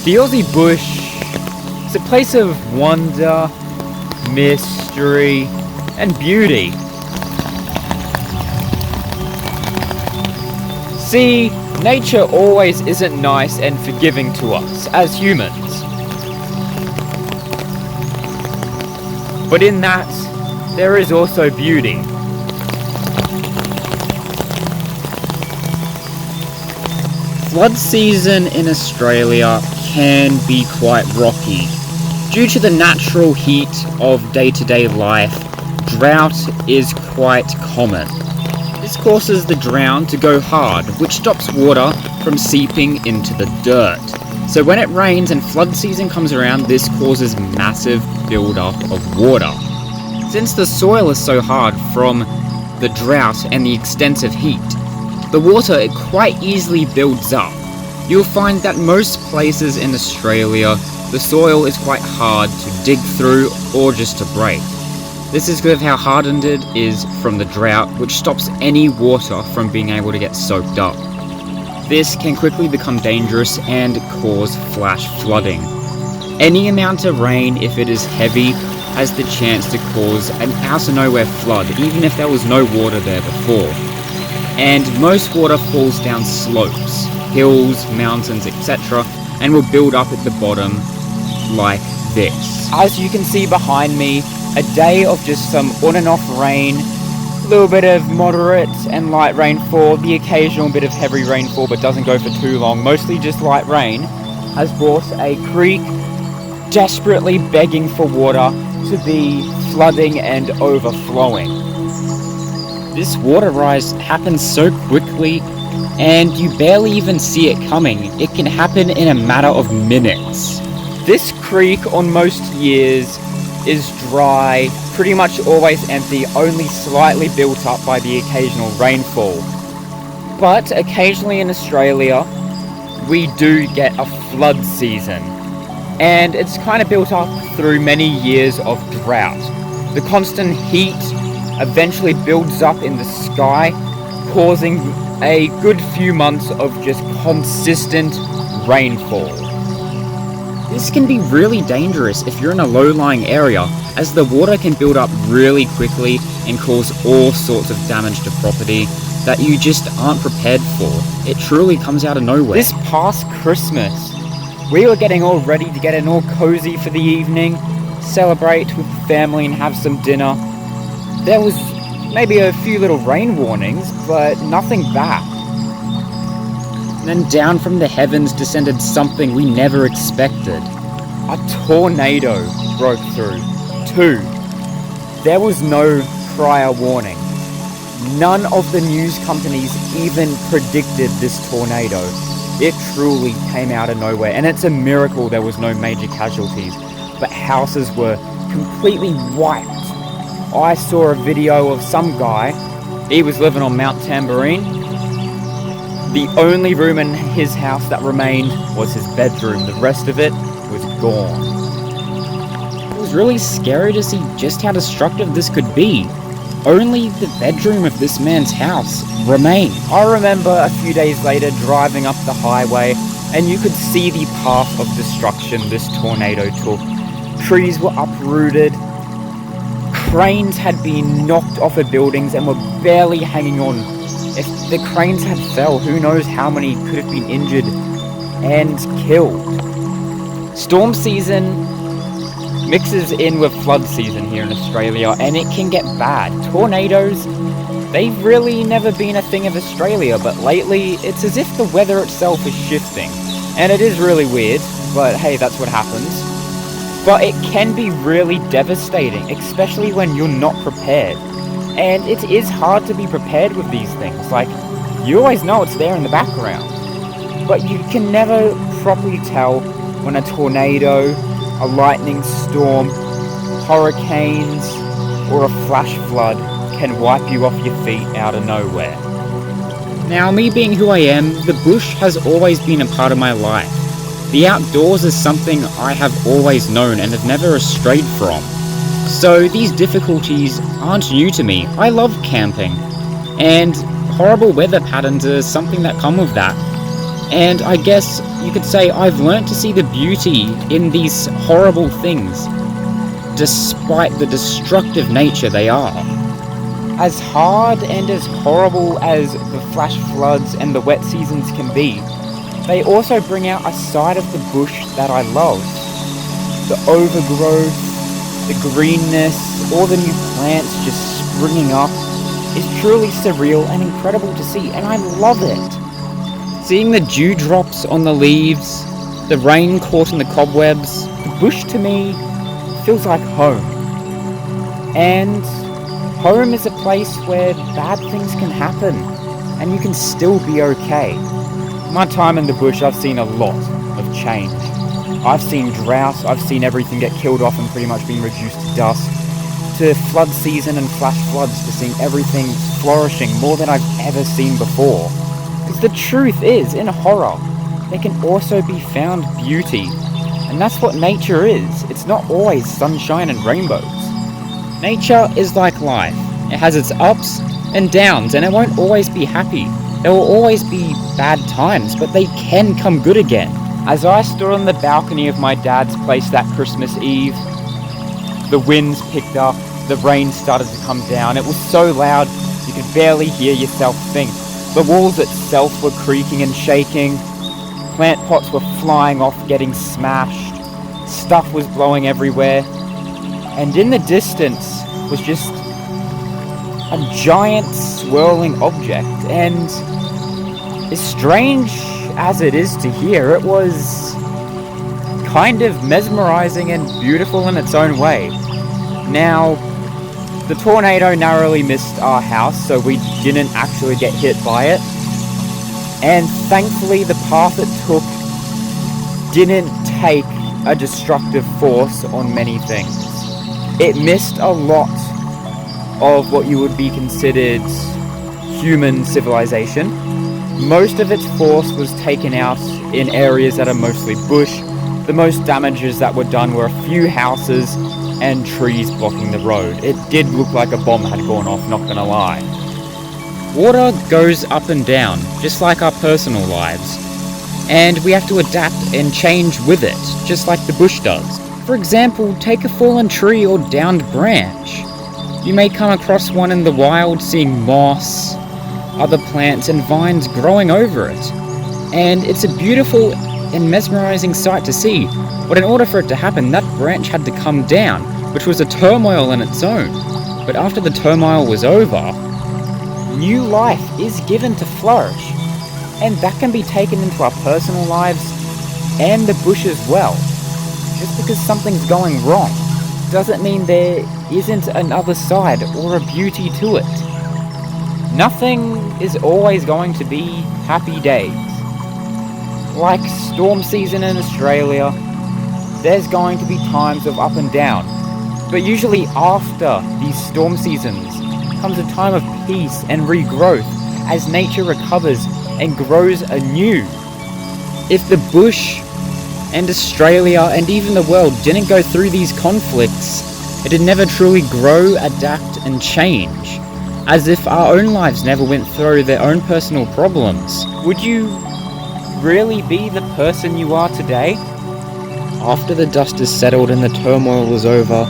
The Aussie bush is a place of wonder, mystery, and beauty. See, nature always isn't nice and forgiving to us as humans. But in that, there is also beauty. Flood season in Australia can be quite rocky. Due to the natural heat of day-to-day life, drought is quite common. This causes the ground to go hard, which stops water from seeping into the dirt. So when it rains and flood season comes around, this causes massive build-up of water. Since the soil is so hard from the drought and the extensive heat, the water it quite easily builds up. You'll find that most places in Australia, the soil is quite hard to dig through or just to break. This is because of how hardened it is from the drought, which stops any water from being able to get soaked up. This can quickly become dangerous and cause flash flooding. Any amount of rain, if it is heavy, has the chance to cause an out-of-nowhere flood, even if there was no water there before. And most water falls down slopes, hills, mountains, etc., and will build up at the bottom like this. As you can see behind me, a day of just some on and off rain, a little bit of moderate and light rainfall, the occasional bit of heavy rainfall but doesn't go for too long, mostly just light rain, has brought a creek desperately begging for water to be flooding and overflowing. This water rise happens so quickly and you barely even see it coming. It can happen in a matter of minutes. This creek on most years is dry, pretty much always empty, only slightly built up by the occasional rainfall. But occasionally in Australia, we do get a flood season. And it's kind of built up through many years of drought. The constant heat eventually builds up in the sky, causing a good few months of just consistent rainfall. This can be really dangerous if you're in a low-lying area, as the water can build up really quickly and cause all sorts of damage to property that you just aren't prepared for. It truly comes out of nowhere. This past Christmas, we were getting all ready to get in all cozy for the evening, celebrate with the family and have some dinner. There was maybe a few little rain warnings, but nothing bad. And then down from the heavens descended something we never expected. A tornado broke through. 2. There was no prior warning. None of the news companies even predicted this tornado. It truly came out of nowhere, and it's a miracle there was no major casualties, but houses were completely wiped. I saw a video of some guy, he was living on Mount Tambourine. The only room in his house that remained was his bedroom. The rest of it was gone. It was really scary to see just how destructive this could be. Only the bedroom of this man's house remained. I remember a few days later driving up the highway and you could see the path of destruction this tornado took. Trees were uprooted, cranes had been knocked off of buildings and were barely hanging on. If the cranes had fell, who knows how many could have been injured and killed. Storm season mixes in with flood season here in Australia, and it can get bad. Tornadoes, they've really never been a thing of Australia, but lately it's as if the weather itself is shifting. And it is really weird, but hey, that's what happens. But it can be really devastating, especially when you're not prepared. And it is hard to be prepared with these things. Like, you always know it's there in the background, but you can never properly tell when a tornado, a lightning storm, hurricanes, or a flash flood can wipe you off your feet out of nowhere. Now, me being who I am, the bush has always been a part of my life. The outdoors is something I have always known and have never strayed from. So these difficulties aren't new to me. I love camping, and horrible weather patterns are something that come with that. And I guess you could say I've learnt to see the beauty in these horrible things, despite the destructive nature they are. As hard and as horrible as the flash floods and the wet seasons can be, they also bring out a side of the bush that I love. The overgrowth, the greenness, all the new plants just springing up is truly surreal and incredible to see, and I love it. Seeing the dewdrops on the leaves, the rain caught in the cobwebs, the bush to me feels like home. And home is a place where bad things can happen, and you can still be okay. My time in the bush, I've seen a lot of change. I've seen drought, I've seen everything get killed off and pretty much being reduced to dust, to flood season and flash floods, to seeing everything flourishing more than I've ever seen before. Because the truth is, in horror, there can also be found beauty. And that's what nature is. It's not always sunshine and rainbows. Nature is like life. It has its ups and downs, and it won't always be happy. There will always be bad times, but they can come good again. As I stood on the balcony of my dad's place that Christmas Eve, the winds picked up, the rain started to come down. It was so loud, you could barely hear yourself think. The walls itself were creaking and shaking. Plant pots were flying off, getting smashed. Stuff was blowing everywhere. And in the distance was just a giant swirling object. And as strange as it is to hear, it was kind of mesmerizing and beautiful in its own way. Now, the tornado narrowly missed our house, so we didn't actually get hit by it. And thankfully the path it took didn't take a destructive force on many things. It missed a lot of what you would be considered human civilization. Most of its force was taken out in areas that are mostly bush. The most damages that were done were a few houses and trees blocking the road. It did look like a bomb had gone off, not gonna lie. Water goes up and down, just like our personal lives. And we have to adapt and change with it, just like the bush does. For example, take a fallen tree or downed branch. You may come across one in the wild, seeing moss, other plants and vines growing over it. And it's a beautiful and mesmerizing sight to see. But in order for it to happen, that branch had to come down, which was a turmoil in its own. But after the turmoil was over, new life is given to flourish. And that can be taken into our personal lives and the bush as well. Just because something's going wrong doesn't mean there isn't another side or a beauty to it. Nothing is always going to be happy days. Like storm season in Australia, there's going to be times of up and down. But usually after these storm seasons comes a time of peace and regrowth as nature recovers and grows anew. If the bush and Australia and even the world didn't go through these conflicts, it'd never truly grow, adapt and change. As if our own lives never went through their own personal problems. Would you really be the person you are today? After the dust is settled and the turmoil is over,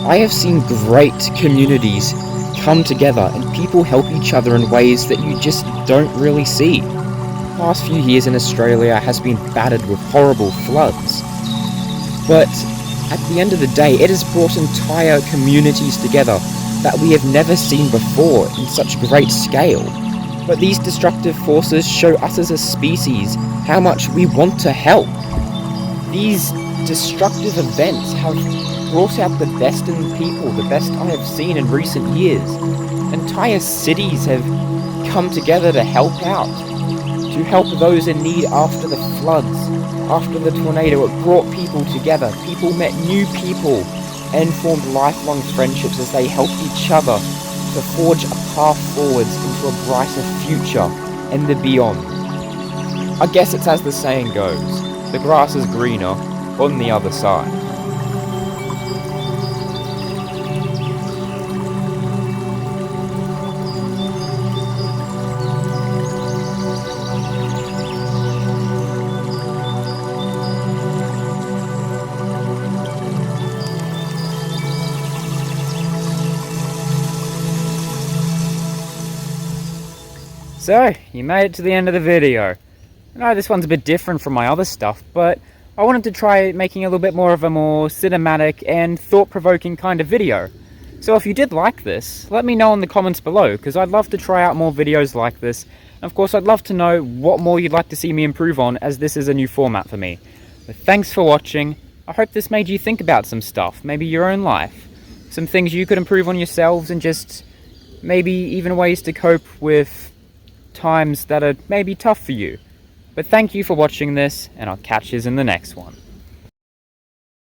I have seen great communities come together and people help each other in ways that you just don't really see. The past few years in Australia has been battered with horrible floods. But at the end of the day, it has brought entire communities together that we have never seen before in such great scale. But these destructive forces show us as a species how much we want to help. These destructive events have brought out the best in people, the best I have seen in recent years. Entire cities have come together to help out, to help those in need after the floods, after the tornado. It brought people together. People met new people and formed lifelong friendships as they helped each other to forge a path forwards into a brighter future and the beyond. I guess it's as the saying goes, the grass is greener on the other side. So, you made it to the end of the video. I know this one's a bit different from my other stuff, but I wanted to try making a little bit more of a more cinematic and thought-provoking kind of video. So if you did like this, let me know in the comments below, because I'd love to try out more videos like this. And of course, I'd love to know what more you'd like to see me improve on, as this is a new format for me. But thanks for watching. I hope this made you think about some stuff, maybe your own life. Some things you could improve on yourselves, and just maybe even ways to cope with times that are maybe tough for you. But thank you for watching this, and I'll catch you in the next one.